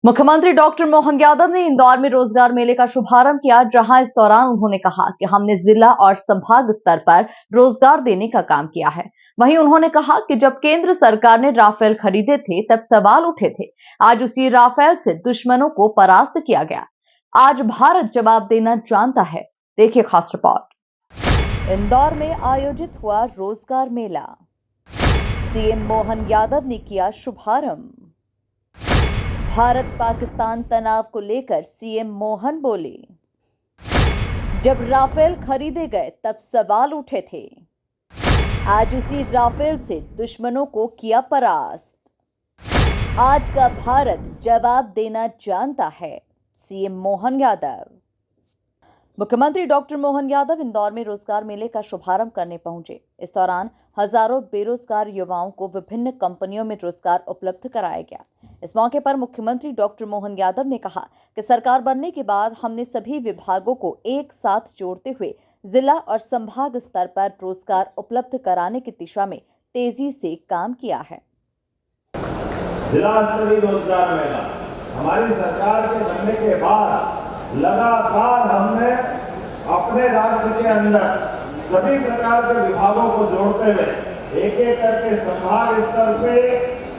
मुख्यमंत्री डॉक्टर मोहन यादव ने इंदौर में रोजगार मेले का शुभारंभ किया, जहां इस दौरान उन्होंने कहा कि हमने जिला और संभाग स्तर पर रोजगार देने का काम किया है। वहीं उन्होंने कहा कि जब केंद्र सरकार ने राफेल खरीदे थे तब सवाल उठे थे। आज उसी राफेल से दुश्मनों को परास्त किया गया। आज भारत जवाब देना जानता है। देखिए खास रिपोर्ट। इंदौर में आयोजित हुआ रोजगार मेला। सीएम मोहन यादव ने किया शुभारंभ। भारत पाकिस्तान तनाव को लेकर सीएम मोहन बोले, जब राफेल खरीदे गए तब सवाल उठे थे। आज उसी राफेल से दुश्मनों को किया परास्त। आज का भारत जवाब देना जानता है। सीएम मोहन यादव। मुख्यमंत्री डॉक्टर मोहन यादव इंदौर में रोजगार मेले का शुभारंभ करने पहुंचे। इस दौरान हजारों बेरोजगार युवाओं को विभिन्न कंपनियों में रोजगार उपलब्ध कराया गया। इस मौके पर मुख्यमंत्री डॉक्टर मोहन यादव ने कहा कि सरकार बनने के बाद हमने सभी विभागों को एक साथ जोड़ते हुए जिला और संभाग स्तर पर रोजगार उपलब्ध कराने की दिशा में तेजी से काम किया है। जिला स्तरीय रोजगार मेला हमारी सरकार के बनने के बाद लगातार हमने अपने राज्य के अंदर सभी प्रकार के विभागों को जोड़ते हुए एक एक करके संभाग स्तर पे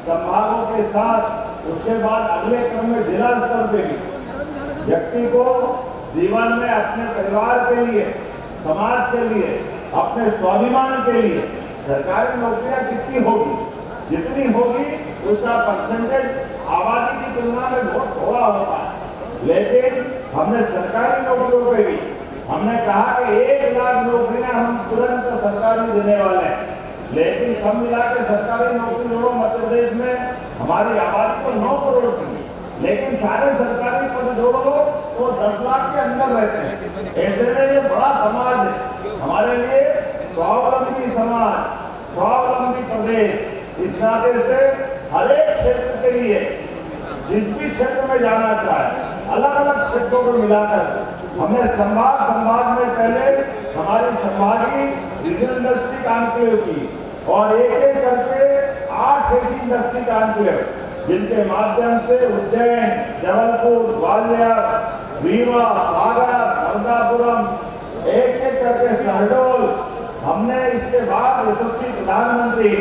संभागों के साथ उसके बाद अगले क्रम में जिला स्तर पे भी व्यक्ति को जीवन में अपने परिवार के लिए, समाज के लिए, अपने स्वाभिमान के लिए सरकारी नौकरियां कितनी होगी, जितनी होगी उसका परसेंटेज आबादी की तुलना में बहुत थोड़ा होता है। लेकिन हमने सरकारी नौकरियों पे भी हमने कहा कि 1 लाख नौकरियां हम तुरंत सरकारी देने वाले हैं। लेकिन सब मिला के सरकारी नौकरी जोड़ो, मध्य प्रदेश में हमारी आबादी तो 9 करोड़ की, लेकिन सारे सरकारी पद जोड़ो तो 10 लाख के अंदर रहते हैं। ऐसे में ये बड़ा समाज है हमारे लिए, स्वावलंबी समाज, स्वावलंबी प्रदेश। इस नाते से हर एक क्षेत्र के लिए जिस भी क्षेत्र में जाना चाहे, अलग अलग क्षेत्रों को मिलाकर हमने संभाग में पहले हमारी संभागीय रीजनल इंडस्ट्री कॉन्क्लेव की और एक एक करके 8 ऐसी इंडस्ट्री कॉन्क्लेव जिनके माध्यम से उज्जैन, जबलपुर, ग्वालियर, रीवा, सागर, मलकापुरम एक एक करके शहडोल हमने इसके बाद यशस्वी प्रधानमंत्री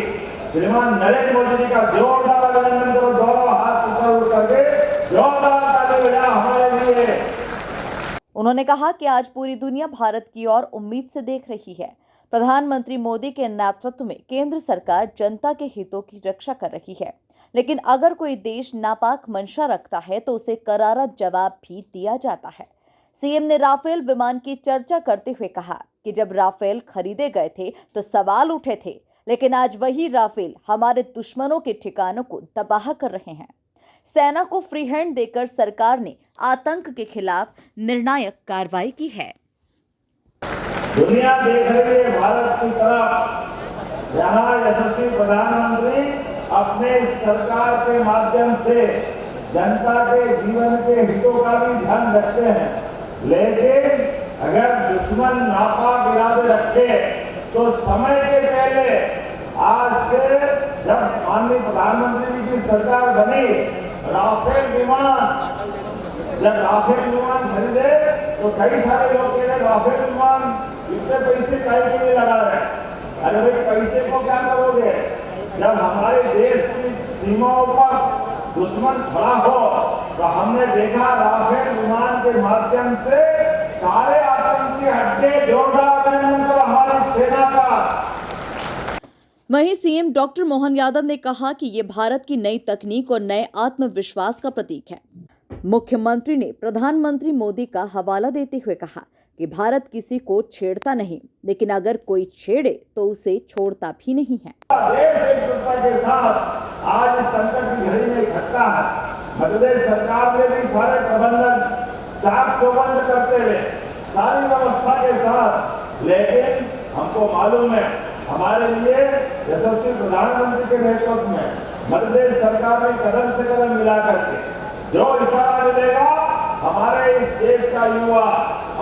श्रीमान नरेंद्र मोदी जी का जोरदार अभिनंदन करो, दोनों हाथ ऊपर उठ करके जोरदार ताली बजाओ हमारे लिए। उन्होंने कहा कि आज पूरी दुनिया भारत की ओर उम्मीद से देख रही है। प्रधानमंत्री मोदी के नेतृत्व में केंद्र सरकार जनता के हितों की रक्षा कर रही है, लेकिन अगर कोई देश नापाक मंशा रखता है तो उसे करारा जवाब भी दिया जाता है। सीएम ने राफेल विमान की चर्चा करते हुए कहा कि जब राफेल खरीदे गए थे तो सवाल उठे थे, लेकिन आज वही राफेल हमारे दुश्मनों के ठिकानों को तबाह कर रहे हैं। सेना को फ्री हैंड देकर सरकार ने आतंक के खिलाफ निर्णायक कार्रवाई की है। दुनिया देख रही है भारत की तरफ, जहां यशस्वी प्रधानमंत्री अपने सरकार के माध्यम से जनता के जीवन के हितों का भी ध्यान रखते हैं। लेकिन अगर दुश्मन नापाक इरादे रखे तो समय के पहले आज से जब माननीय प्रधानमंत्री जी की सरकार बनी, राफेल विमान खरीदे तो कई सारे लोग कह रहे राफेल विमान इतने पैसे काहे के लिए लगा रहे हैं। अरे भाई पैसे को क्या करोगे जब हमारे देश की सीमाओं पर दुश्मन खड़ा हो। तो हमने देखा राफेल विमान के माध्यम से सारे आतंकी अड्डे जोरदार अभिनंदन करो हमारी सेना का। वहीं सीएम डॉक्टर मोहन यादव ने कहा कि ये भारत की नई तकनीक और नए आत्मविश्वास का प्रतीक है। मुख्यमंत्री ने प्रधानमंत्री मोदी का हवाला देते हुए कहा कि भारत किसी को छेड़ता नहीं, लेकिन अगर कोई छेड़े तो उसे छोड़ता भी नहीं है। देश एकजुटता के साथ आज इस संकट की घड़ी में इकट्ठा है। मध्य प्रदेश सरकार ने भी सारे प्रबंधन चाक चौबंद करते हुए सारी व्यवस्था के साथ, लेकिन हमको मालूम है हमारे लिए यशस्वी प्रधानमंत्री के नेतृत्व में मध्य प्रदेश सरकार ने कदम से कदम मिला करके जो इशारा मिलेगा हमारे इस देश का युवा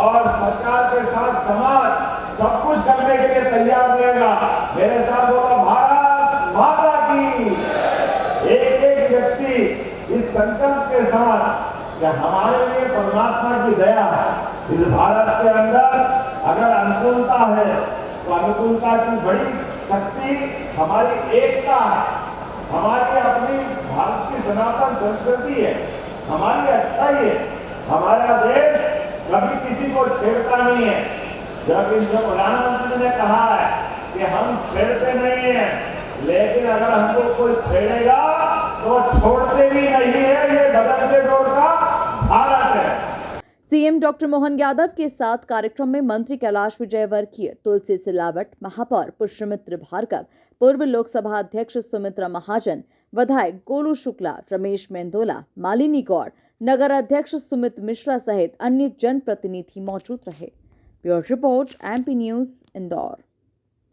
और सरकार के साथ समाज सब कुछ करने के लिए तैयार रहेगा। मेरे साथ बोलो भारत माता की। एक एक व्यक्ति इस संकल्प के साथ कि हमारे लिए परमात्मा की दया है, इस भारत के अंदर अगर अनुकूलता है तो अनुकूलता की बड़ी शक्ति हमारी एकता है, हमारी अपनी भारत की सनातन संस्कृति है, हमारी अच्छाई है। हमारा देश कभी किसी को छेड़ता नहीं है। जब प्रधानमंत्री ने कहा है कि हम छेड़ते नहीं हैं, लेकिन अगर हमको कोई छेड़ेगा तो छोड़ते भी नहीं है। ये बदलते दौर का भारत है। सीएम डॉक्टर मोहन यादव के साथ कार्यक्रम में मंत्री कैलाश विजयवर्गीय, तुलसी सिलावट, महापौर पुष्यमित्र भार्गव, पूर्व लोकसभा अध्यक्ष सुमित्रा महाजन, विधायक गोलू शुक्ला, रमेश मेंदोला, मालिनी गौड़, नगर अध्यक्ष सुमित मिश्रा सहित अन्य जनप्रतिनिधि मौजूद रहे। Bureau report, MP news, Indore.